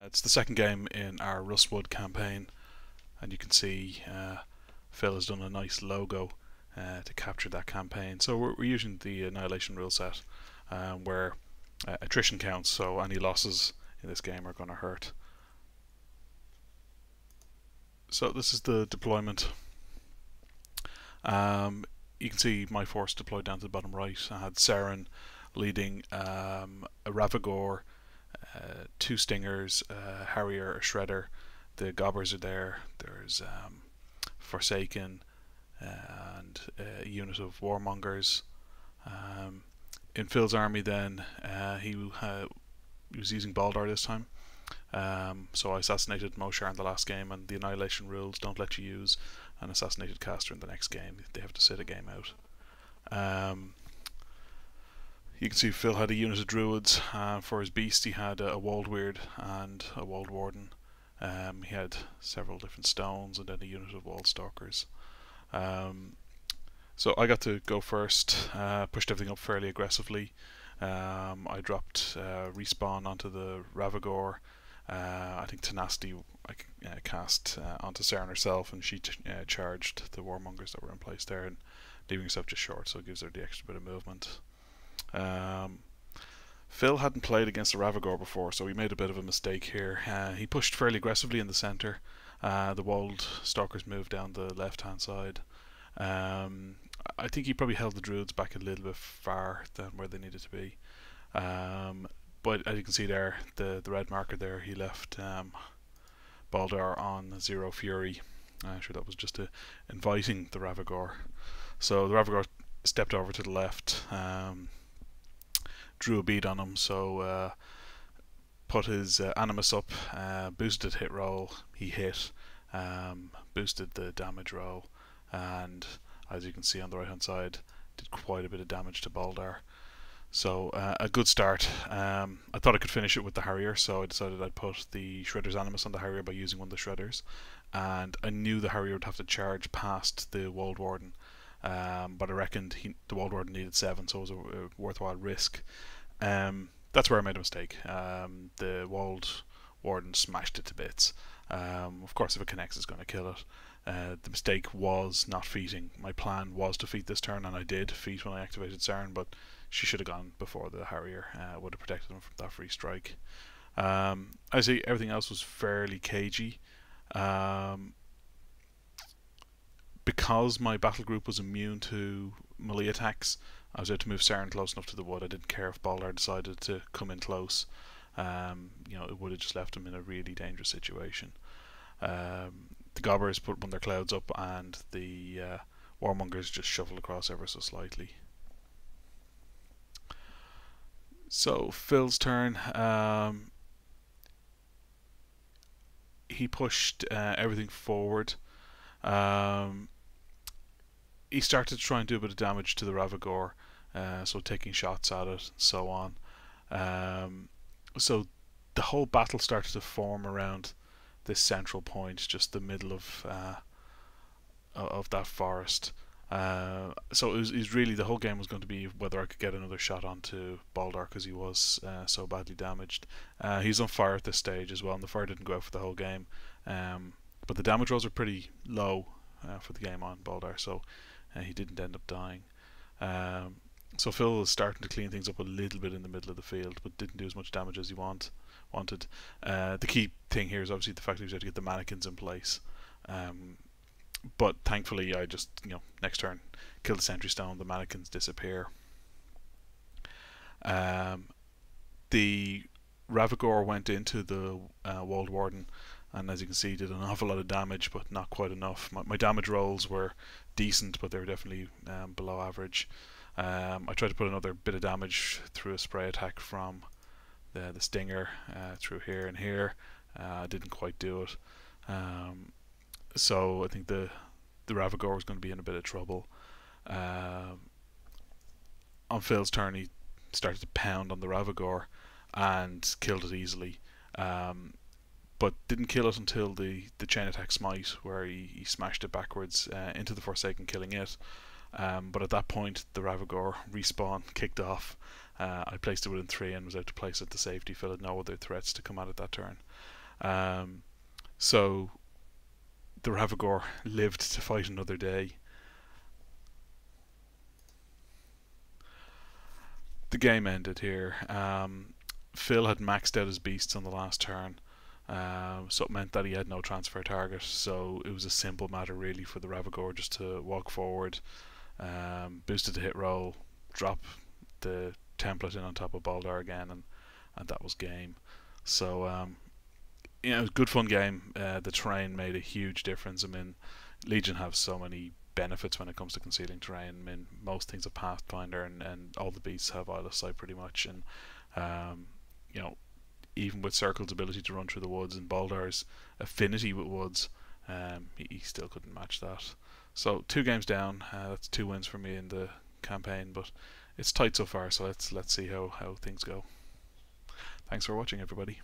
It's the second game in our Rustwood campaign, and you can see Phil has done a nice logo to capture that campaign. So we're using the Annihilation rule set, where attrition counts, so any losses in this game are going to hurt. So this is the deployment. You can see my force deployed down to the bottom right. I had Saren leading a Ravagore, two Stingers, a Harrier, a Shredder. The Gobbers are there. There's Forsaken and a unit of Warmongers. In Phil's army then, he was using Baldar this time. So I assassinated Moshar in the last game, and the Annihilation rules don't let you use an assassinated caster in the next game. They have to sit a game out. You can see Phil had a unit of Druids. For his beast he had a Wold Weird and a Wold Warden. He had several different stones and then a unit of Wold Stalkers. So I got to go first, pushed everything up fairly aggressively. I dropped respawn onto the Ravagore. I think Tenacity I cast onto Saren herself, and she charged the Warmongers that were in place there, and leaving herself just short, so it gives her the extra bit of movement. Phil hadn't played against the Ravagore before, so he made a bit of a mistake here. He pushed fairly aggressively in the centre. The Wold Stalkers moved down the left hand side. I think he probably held the Druids back a little bit far than where they needed to be. But as you can see there, the red marker there, he left Baldar on 0 Fury. I'm sure that was just inviting the Ravagore. So the Ravagore stepped over to the left, drew a bead on him, so put his Animus up, boosted hit roll, he hit, boosted the damage roll, and as you can see on the right hand side, did quite a bit of damage to Baldar. So a good start. I thought I could finish it with the Harrier, so I decided I'd put the Shredder's Animus on the Harrier by using one of the Shredders, and I knew the Harrier would have to charge past the Wold Warden, but I reckoned the Wold Warden needed 7, so it was a worthwhile risk. That's where I made a mistake. The Wold Warden smashed it to bits. Of course, if it connects, it's going to kill it. The mistake was not feating. My plan was to feat this turn, and I did feat when I activated Saren, but she should have gone before the Harrier. Would have protected him from that free strike. I see everything else was fairly cagey. Because my battle group was immune to melee attacks, I was able to move Saren close enough to the wood. I didn't care if Baldar decided to come in close. It would have just left him in a really dangerous situation. The Gobbers put one of their clouds up, and the Warmongers just shuffled across ever so slightly. So Phil's turn. He pushed everything forward. He started to try and do a bit of damage to the Ravagore, so taking shots at it and so on. So the whole battle started to form around this central point, just the middle of that forest. So it was really, the whole game was going to be whether I could get another shot onto Baldar, because he was so badly damaged. He's on fire at this stage as well, and the fire didn't go out for the whole game. But the damage rolls are pretty low for the game on Baldar, so he didn't end up dying. So Phil was starting to clean things up a little bit in the middle of the field, but didn't do as much damage as he wanted. The key thing here is obviously the fact that he was able to get the mannequins in place. But thankfully I just, next turn, kill the sentry stone, the mannequins disappear. The Ravagore went into the Wold Warden, and as you can see, did an awful lot of damage, but not quite enough. My damage rolls were decent, but they were definitely below average. I tried to put another bit of damage through a spray attack from the Stinger through here and here. Didn't quite do it. So I think the Ravagore was going to be in a bit of trouble. On Phil's turn, he started to pound on the Ravagore and killed it easily. But didn't kill it until the chain attack smite, where he smashed it backwards into the Forsaken, killing it. But at that point, the Ravagore respawn kicked off. I placed it within 3 and was out to place it to safety. Phil had no other threats to come at it that turn. So the Ravagore lived to fight another day. The game ended here. Phil had maxed out his beasts on the last turn, so it meant that he had no transfer target. So it was a simple matter really for the Ravagore just to walk forward, boosted the hit roll, drop the template in on top of Baldar again, and that was game. So it was a good fun game. The terrain made a huge difference. I mean, Legion have so many benefits when it comes to concealing terrain. I mean, most things have Pathfinder, and all the beasts have Isle of Sight pretty much. And even with Circle's ability to run through the woods and Baldar's affinity with woods, he still couldn't match that. So 2 games down. That's 2 wins for me in the campaign, but it's tight so far. So let's see how things go. Thanks for watching, everybody.